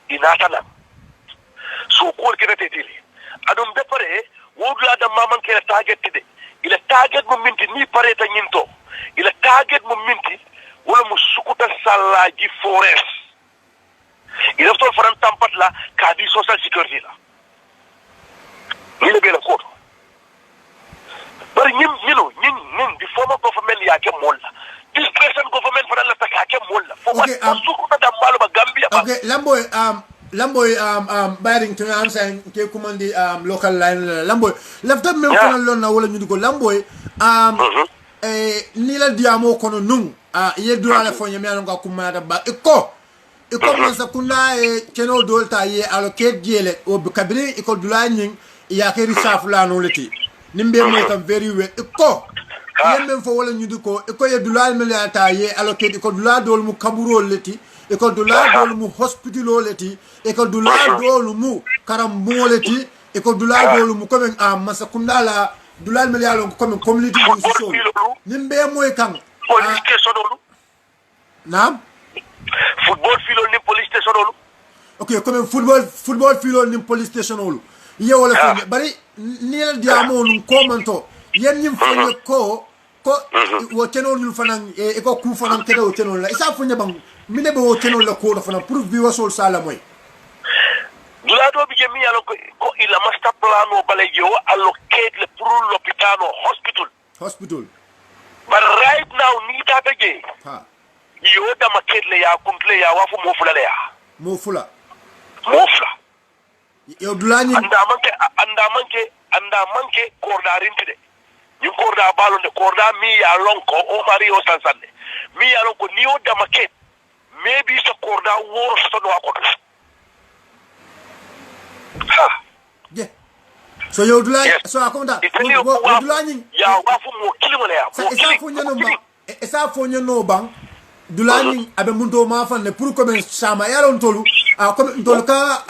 inatana so ko kirete dili adum be pare wodula da maman ke target de ila target mo minti ni pare ta nyinto ila target mo minti wala mu Sukuta salaji forest ila to faran tampat la ka di social security la ni le bela ko bari ñim di former government ya ke molla this present government faran la ta ke molla fo wa Sukuta da malu ba Gambia ba okay lamboy bayring to answer ke commandi local line lamboy lafta men kono lonna wala ñu ko lamboy ni la diamo kono nun ye dura la fo nyame nga kumada ba iko man sakunda keno dolta ye allocate jele o kabri iko dula nyin ya ke risaf la no leti nimbe mo tam very well iko ye men fo wala ñu ko iko ye dula milliata ye allocate iko dula dol mu kaburo leti iko dula dol mu hospital leti iko dula dol mu karambo leti iko dula dol mu comme masakunda la dula millialo comme community so nimbe moy kan police station dolu nam football field ni police station dolu okay comme football field ni police station dolu ye wala fo bari ni la diamo nun commento yen nyim fo ko wo tenol ñu fanan e ko ku fanan kede wo tenol la isa fo nyabang mine be wo tenol la ko do fanan pour vivre sol sala moy dula do bi jemi yalo ko ila master plan o balay yo allocate le pour l'hôpital hospital but right now ni ta beje ha yo da maket le ya kumple ya wafu mo fula yo dulani anda manke kordarin tide ni korda balon de korda mi ya lonko o mari o sansande mi ya lonko ni o da maket maybe sa korda woro sa do akon ha yeah so yo dulani so akonda yo dulani ya wafu mo kilimo le ya isa fo nyano bang dulani abe munto ma fan ne pour comme sama yalon tolu comme ndol ka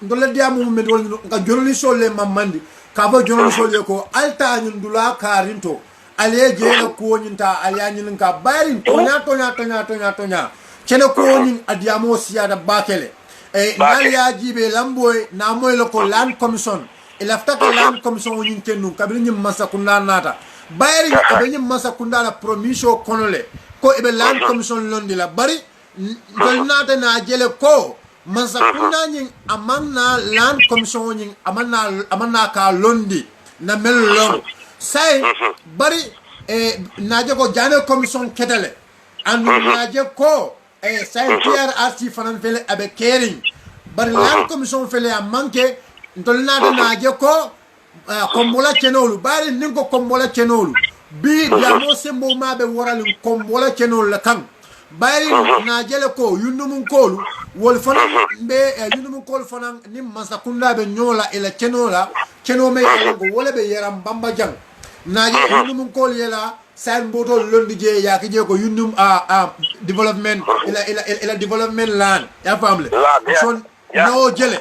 ndol diamu men wol nga jolli solle mamandi ka fo jono solye ko alta nyun dula karinto ale jela ko nyinta aliya nyin ka bayin tonya chene ko nyin adiamo siada bakele e naliya jibe lamboy na moy lako land commission ilafta ko land commission nyin kennu kabiri nyim masakunda nata bayri e nyim masakunda la promission konole ko e land commission londi la bari dol nata na jele ko masakunda nyin amanna land commission nyin amanna ka londi na mello say bari naje ko jane commission ketale andu naje ko say PRRC fanan fele abe caring bari land commission fele a manke ntol naje ko kombola chenolu bari ninko kombola chenolu bi diamo sembo mabe woral kombola chenolu la kan bari najele ko yundum kolu wol fanan be yundum kolu fanan nim masakunda be nyola ila cheno me ko wala be yaram bamba jang naje yundum kolu yela san boto londi je yaki je ko yundum development ila development land ya famle so no jele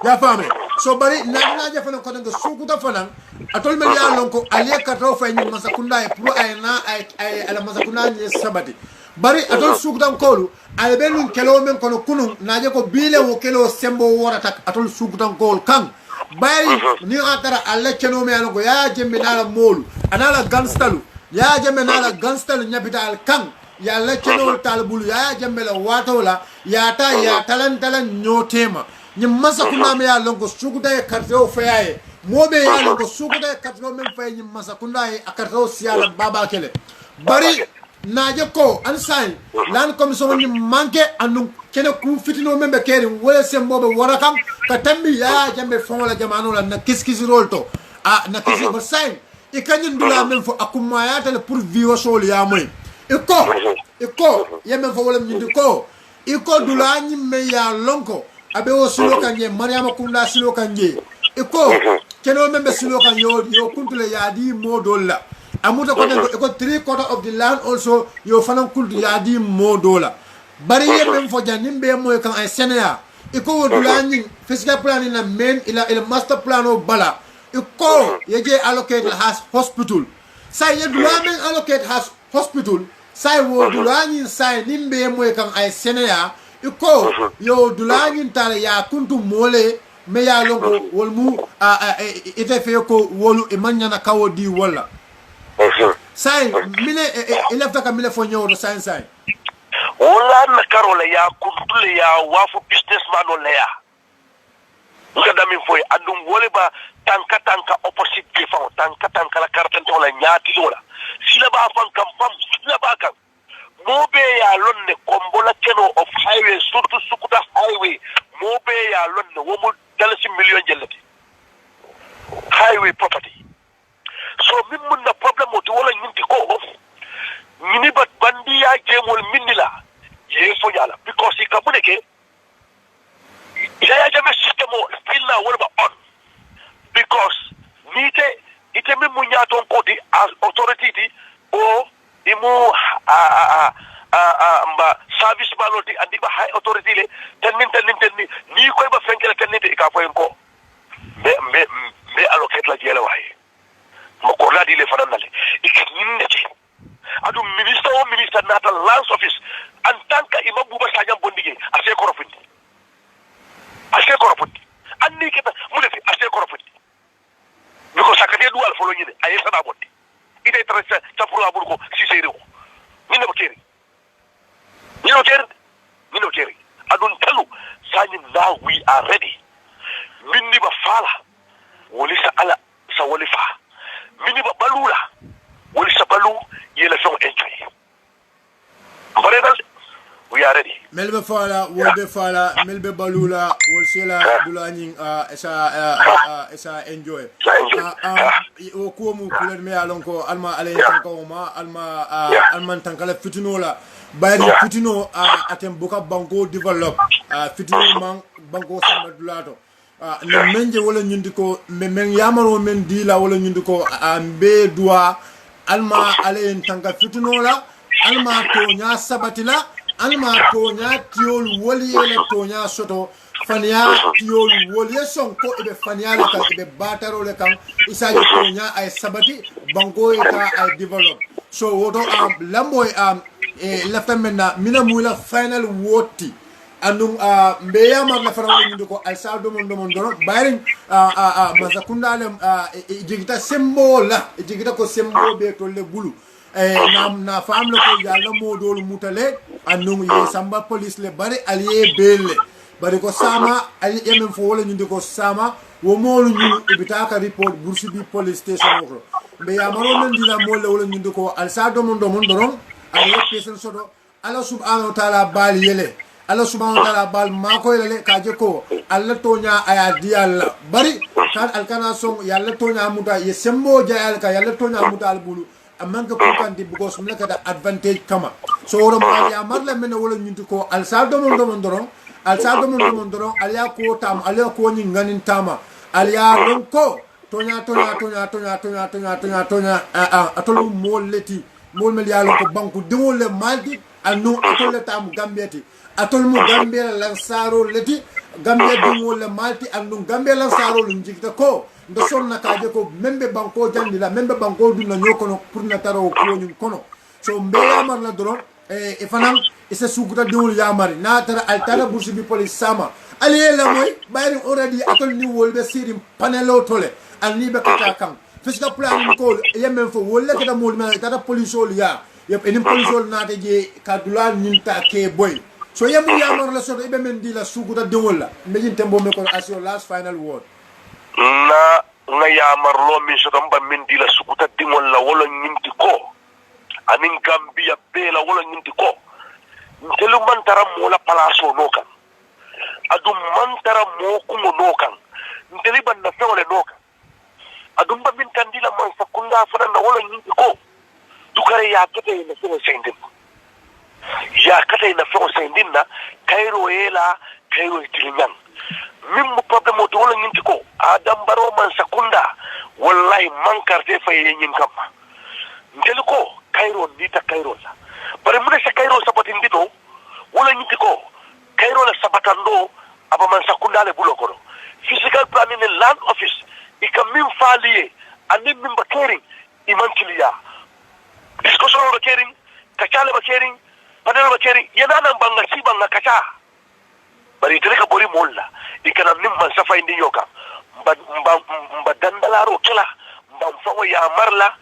ya famle so bari naje fanan ko ngo sukuta fanan atol me ya lon ko aliya kato fa ni masakunda e pro ay na ay ala masakunda ni sabati bari atol sukutan kolu ay benun kelo men kono kunun naje ko bile wo kelo sembo worata atol sukutan kol kan bari ni atara alla keno me algo ya jembe nala molu anala ganstalu ya jembe nala ganstalu nyabital kan ya la keno talbulu ya jembe la watola ya ta ya talan nyotema ni masakunda me ya longo sukuta e karteo fayaye mobe ya longo sukuta e karteo men fay ni masakunda e akarteo siala baba kele bari naje ko ansay lan commission ni manke anu kene ku fitino membe keri wala sembo be warakam ka tambi ya jambe fon la jamano la na kiskisi rolto na kisi ba say e kanyin dula men fo akuma ya tele pour vivre sol ya moy e ko yemen fo wala nyindi ko e ko dula nyi me ya lonko abe o silo kanje mariama kunda silo kanje e ko keno membe silo kan yo kuntule ya di modolla amuta ko den ko 3/4 of the land also yo fanan kultu ya di modola bari yemem fo janimbe moy kan ay senea iko wodulani physical plan na men ila master plan o bala iko yeje allocate has hospital say yedulani allocate has hospital say wodulani say nimbe moy kan ay senea iko yo dulani tale ya kuntu mole me ya longo wolmu ite fe ko wolu e manyana kawodi wala sai mile elefta ka mile fonyo do sai wala na karola ya kuntule ya wafu businessman ole ya ngada min foy adum wole ba tanka opposite ke fa tanka la kartan to la nyaati lola sila ba fan kam fam sila ba kan mobe ya lonne kombola keno of highway surtout sukuta highway mobe ya lonne womu dalasi million jellati highway property so min mun na problem o to wala nyinti ko of mini bat bandi ya jemol minila ye fo yala because ikabune ke ya jame system o still na wala ba on because ite min mun ya ton ko di as authority di o imu mba service manoti andi ba high authority le tenin ni koy ba fenkela tenite ka fo en ko me allocate la jela waye ko la di le fananale ikinin neti adu minister nata lands office en tant que imam buba sajam bondige ase korofundi anni keta mu defi ase korofundi biko sakate dual folo nyine ay sana bondi ide trasa tapuru aburko si seyre ko ni no keri adun talu sani now we are ready minni ba fala woli sa ala sa woli fa mini ba balula woli sabalu yele fon enjoy baredal we are ready melbe fala wolbe fala melbe balula wol sela dulani esa enjoy o ko mu kulen me alon ko alma alen tanko ma alman tankala fitinola bayri fitino atem buka banko develop fitino man banko samba dulato le menje wala nyundi ko men yamaro men dila wala nyundi ko ambe dua alma alen tanka fitinola alma to nya sabatila alma to nya tiol woli ele to nya soto fania yolu wolye sonko ibe fania le kan ibe bataro le kan isaje tonya ay sabati bango ka ay develop so woto lambo laftamena mina mula final woti andum mbeya mar la fara woni ko al saldo mon doron bayring masakunda le jigita sembola jigita ko sembo be to le bulu na fam le ko yalla modol mutale andum ye samba police le bari aliye belle bari ko sama ali yemen fo wala ñu ko sama wo molu ñu ibita ka report bursi bi police station ko mbeya maro men dila mo le wala ñu ko al saldo mon doron ali pesen sodo Allah subhanahu wa ta'ala bal yele Allah subhanahu wa ta'ala bal mako yele kaje ko Allah tonya aya di Allah bari kan alkana song yalla tonya muta ye sembo jayal ka yalla tonya muta al bulu amman ko kanti because mun kada advantage kama so woro ma ya marla men wala nyinti ko al saldo mon doron al saldo mon doron aliya ko tam aliya ko ni nganin tama aliya ron ko tonya atolu moleti mol mel yalo ko banku dewol le maldi anu atol le tam gambeti atol mu gambia lansaro leti gambia dewol le malti anu gambia lansaro lu jikta ko ndo sonna kaje ko membe banko jandi la membe banko dum na nyokono pour na taro ko nyum kono so mbe yamar la doron e fanam ise suguta dewol yamari na tara altara bursi bi police sama aliye la moy bayri already atol ni wolbe sirim panelo tole alni be kata kan fisika plan ko yemen fo wolle kada mol ma tata police ya yep enim police na te je kadula ninta ke boy so yemu yamar la so ibe men di la suguta dewol la mejin tembo me ko as your last final word na yamar lo min so damba min di la suguta dewol la wala nyinti ko anin gambia be la wala nyinti ko ntelu man taram mo la palaso nokan adum man taram mo ko nokan nteli ban na fewle nokan adum ba min kandila man sakunda fana na wala nyinti ko dukare ya kete na fewo sendin ya kete na fewo sendin na kairo yela kairo tilinyan min mu problem to wala nyinti ko adam baro man sakunda wallahi man karte faye yin kamma ndel ko kairo dita kairo la bare mun sa kairo sabatin dito wala nyinti ko kairo la sabatando aba man sakunda le bulo ko physical planning and land office ikam min faliye anin min bakering iman kiliya discussion ba kering kachale ba kering panel ba kering yana nan banga si banga kacha bari tere ka bori molla ikana nim man safa indi yoka mba dandalaro kila mba mfawo ya marla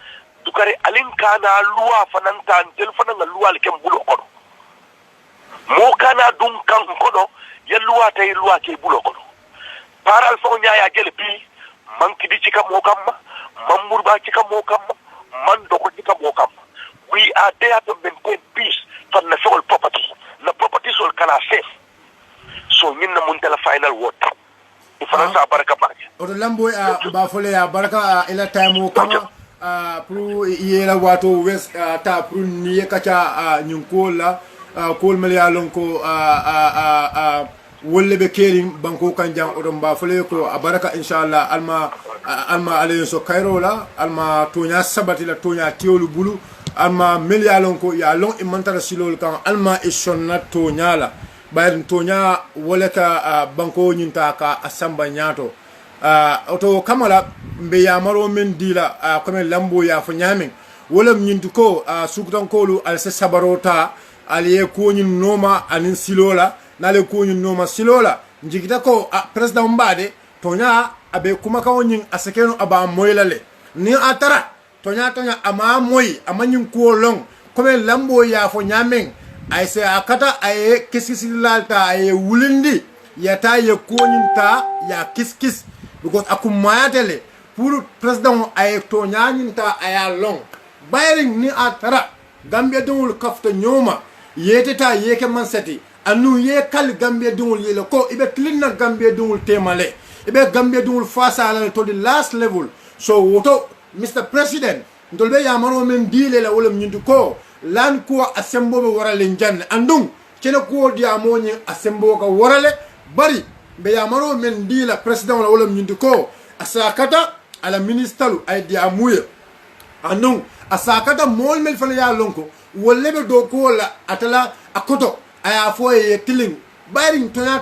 dukare alin kana luwa fananta tel fananga luwa kem bulo kono mo kana dum kan kono ya luwa tay luwa ke bulo kono paral fo nyaaya gele bi man kidi cika mo kamma man murba cika mo kamma man doko cika mo kamma we are there to maintain peace for national property the property will kana safe so nyinna mun tala final word ifaransa baraka baraka o lambo ba fole ya baraka ila time kama pour yela wato west ta pour ni kacha nyunkola kol mel ya lonko wolle be kering banko kanjang odon ba fole ko baraka inshallah alma ale so kairola alma tonya sabati la tonya tiolu bulu alma mel ya lonko ya long e mantara silol kan alma e sonna tonya la bayr tonya wala ka banko nyinta ka asamba nyato auto kamala mbe ya maro men dila comme lambo ya fo nyamen wala nyintu ko suktan kolu al se sabarota aliye ko nyin noma anin silola nale ko nyin noma silola njigita ko president mbade tonya abe kuma ka wonyin asekeno aba moylale ni atara tonya ama moy amanyin ko long comme lambo ya fo nyamen ay se akata ay kisisillalta ay wulindi yata ye ko nyinta ya kiskis because akumayatele pour president ay to nyanyinta aya long bayring ni atara gambia dungul kafta nyoma yeteta yeke mansati anu ye kal gambia dungul yele ko ibe clean gambia dungul temale ibe gambia dungul fasa ala to the last level so woto Mr. President ndolbe ya maro men dile la wala nyindu ko lan ko asembo be warale njanne andung kene ko dia moni asembo ka warale bari be ya maro men dila president wala nyindu ko asakata ala ministalu ay dia muye andung asakata mol mel fana ya lonko wolle be do ko la atala akoto aya fo ye tiling bayrin tona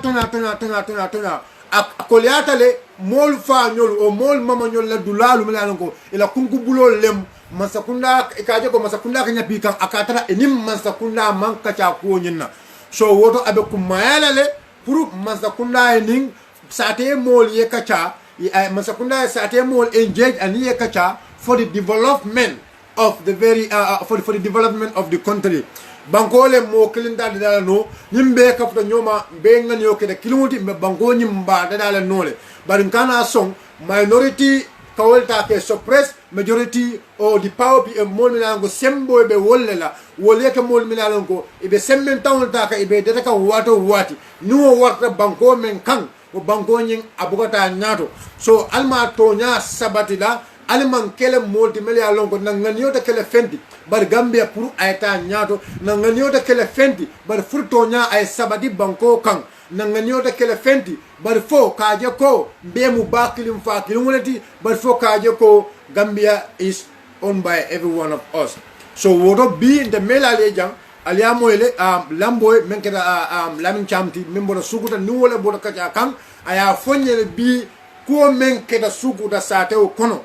akoliata le mol fa nyol o mol mama nyol la dulalu mala ko ila kunku bulol lem masakunda kaje ko masakunda kanya pi kan akatara enim masakunda man kacha ko nyinna so woto abe kumayala le pour masakunda ening sate mol ye kacha masakunda sate mol engage and ye kacha for the development of the very for the development of the country bankole mo kilinda dala no nimbe kafta nyoma be ngani yoke kilumuti mbe banko nyimba dala no le barin kana song minority kawalta ke suppress majority or the power be mol milango sembo be wollela wolle ke mol milango ibe semmen tawlta ka ibe data ka wato wati no warta banko men kan o banko nyin abugata nyato so alma to nya sabatila aliman kele molti melia lonko nanganyo de kele fenti bar gambia pour ayta nyato nanganyo de kele fenti bar furto nya ay sabati banko kan nanganyo de kele fenti bar fo kaje ko be mu bakilim fakilim wonati bar fo kaje ko Gambia is owned by every one of us. So woto bi in the mela lejang alia moyle lamboy menkeda lamin chamti membo sukuta ni wala bodo kaja kan aya fonyele bi ko menkeda sukuta sate o kono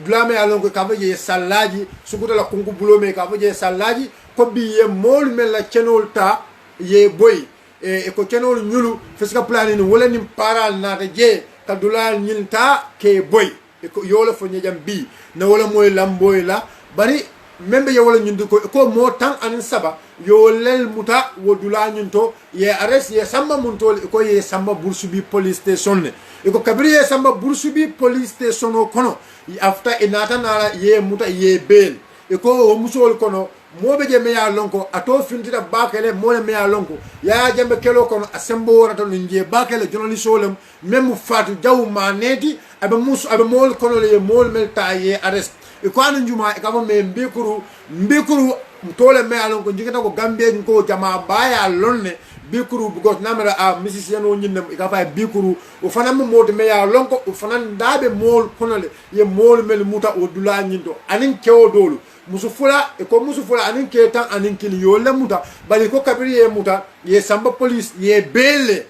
blame alon ko kabaje salaji sukuta la kungu bulome kabaje salaji ko bi ye mol mel la chenol ta ye boy e ko chenol nyulu fiska plan ni wala nim paral na ta je ka dulal nyinta ke boy e ko yola fo nyejam bi na wala moy lamboy la bari membe ye wala nyindu ko mo tan anin saba yo lel muta wodula nyinto ye arrest ye samba muntol ko ye samba bursubi police station ne ko kabiri ye samba bursubi police station o kono after inata nara ye muta ye bail ko o musol kono mobe je meya lonko ato fintita bakele mole meya lonko ya jambe kelo kono asembo wora to nje bakele jonali solem memu fatu jaw maneti abe musu abe mol kono le mol melta ye arrest ko anu njuma e kama me mbikuru mtole me alon ko jigata ko Gambia ko jama baya lonne bikuru because namara a musicien o nyindem e ka fa bikuru o fanam mode me ya lonko o fanan dabe mol konole ye mol mel muta o dula nyindo anin kewo dolu musufula e ko musufula anin ketan anin kili yo le muta bali ko kabiri ye muta ye samba police ye bele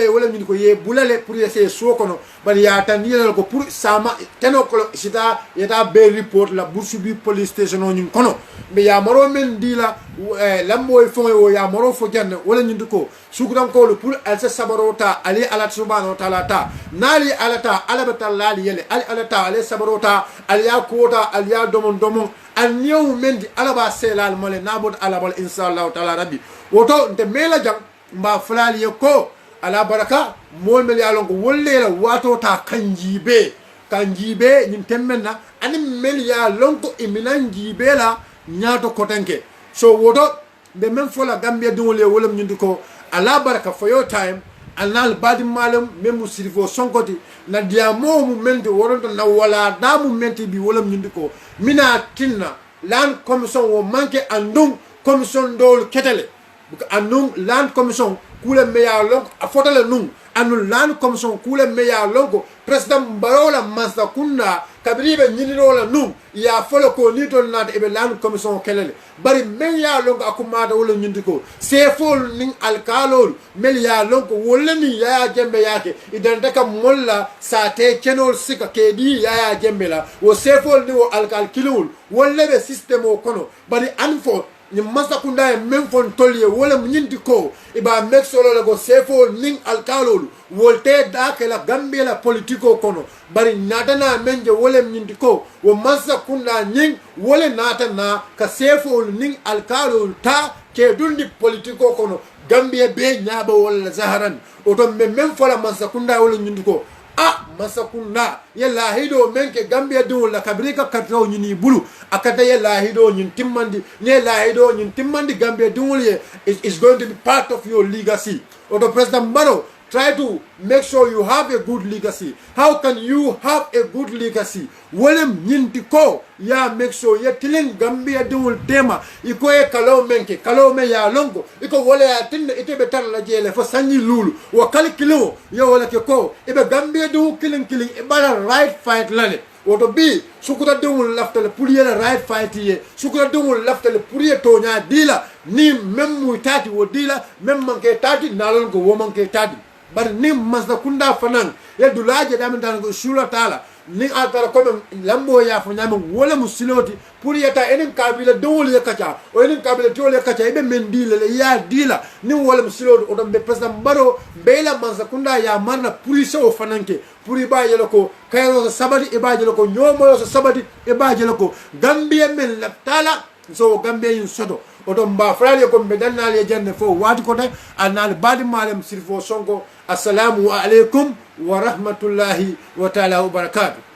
wala nyin ko ye bulale pour essayer so kono bari ya tan yel ko pour sama teno ko sita yeta be report la bursubi police station on kono me ya maro men dila lambo e fon o ya maro fo janne wala nyin ko sukudan ko le pour al sabarota ali ala subhanahu wa ta'ala ta nali alata alabata lali yele ali alata ali sabarota ali ya kota ali ya domon an yow mendi alaba selal mole nabod alabal inshallah ta'ala rabbi woto nte mela jang mba fulali ko ala baraka mol mel yalon ko wollela wato ta kanjibe nin temmenna ani mel yalon ko iminan jibe la nyaato kotanke so woto be men fola Gambia dum le wolam nyindi ko ala baraka for your time anal badi malum memu sirfo sonkoti na diamo mu mende woronto na wala damu menti bi wolam nyindi ko mina tinna lan commission wo manke andum commission dol ketele anung land commission kule meya lonko afotale nung anu land commission kule meya lonko president barola masa kunna kabiribe nyinirola nung ya folo ko nitol nat ebe land commission kelele bari meya lonko akumada wala nyindiko sefol ning alkalol meya lonko wala ni ya jembe yake idanta ka molla sate kenol sika kedi ya jembe la wo sefol ni wo alkal kilul wala be system o kono bari anfo ni masa kunda men fon tolye wala nyindi ko iba mek solo le go sefo ning alkalol wolte da ke la Gambia la politiko kono bari natana menje wala nyindi ko wo masa kunda ning wala natana ka sefo ning alkalol ta ke dundi politiko kono Gambia be nyaaba wala zaharan oto men fola masa kunda wala nyindi ko masakunda yalla hido menke Gambia dum la kabrika katro nyini bulu akata yalla hido nyin timmandi ne la hido nyin timmandi Gambia dum is going to be part of your legacy. Or the President Barrow try to make sure you have a good legacy. How can you have a good legacy? Wolem nyinti ko ya make sure ya tilin Gambia dum tema iko e kalo menke kalo me ya longo iko wala ya tinne ite be tar la jele fo sanyi lulu wa kali kilo yo wala ke ko ibe Gambia dum killing e bala right fight lale woto bi sukuta dewul laftale pour yela right fight ye sukuta dewul laftale pour ye tonya dila ni même muy tati wo dila même manke tati nalon ko wo manke tati bar ni masda kunda fanan ya dulaje dam dan ko shula tala ni altara comme lambo ya fo nyama wala musiloti pour yeta enen kabila dewul ye kacha o enen kabila tole kacha ibe men dila le ya dila ni wala musiloti o be president baro bela masda kunda ya marna police o fananke pour ibaje lako kayro sabati ibaje lako nyomo sabati ibaje lako gambia men la tala so gambia yin soto oto mba frale ko be dannal ye jande fo wati ko tay anal badi malem sirfo sonko assalamu alaikum wa rahmatullahi wa ta'ala wa barakatuh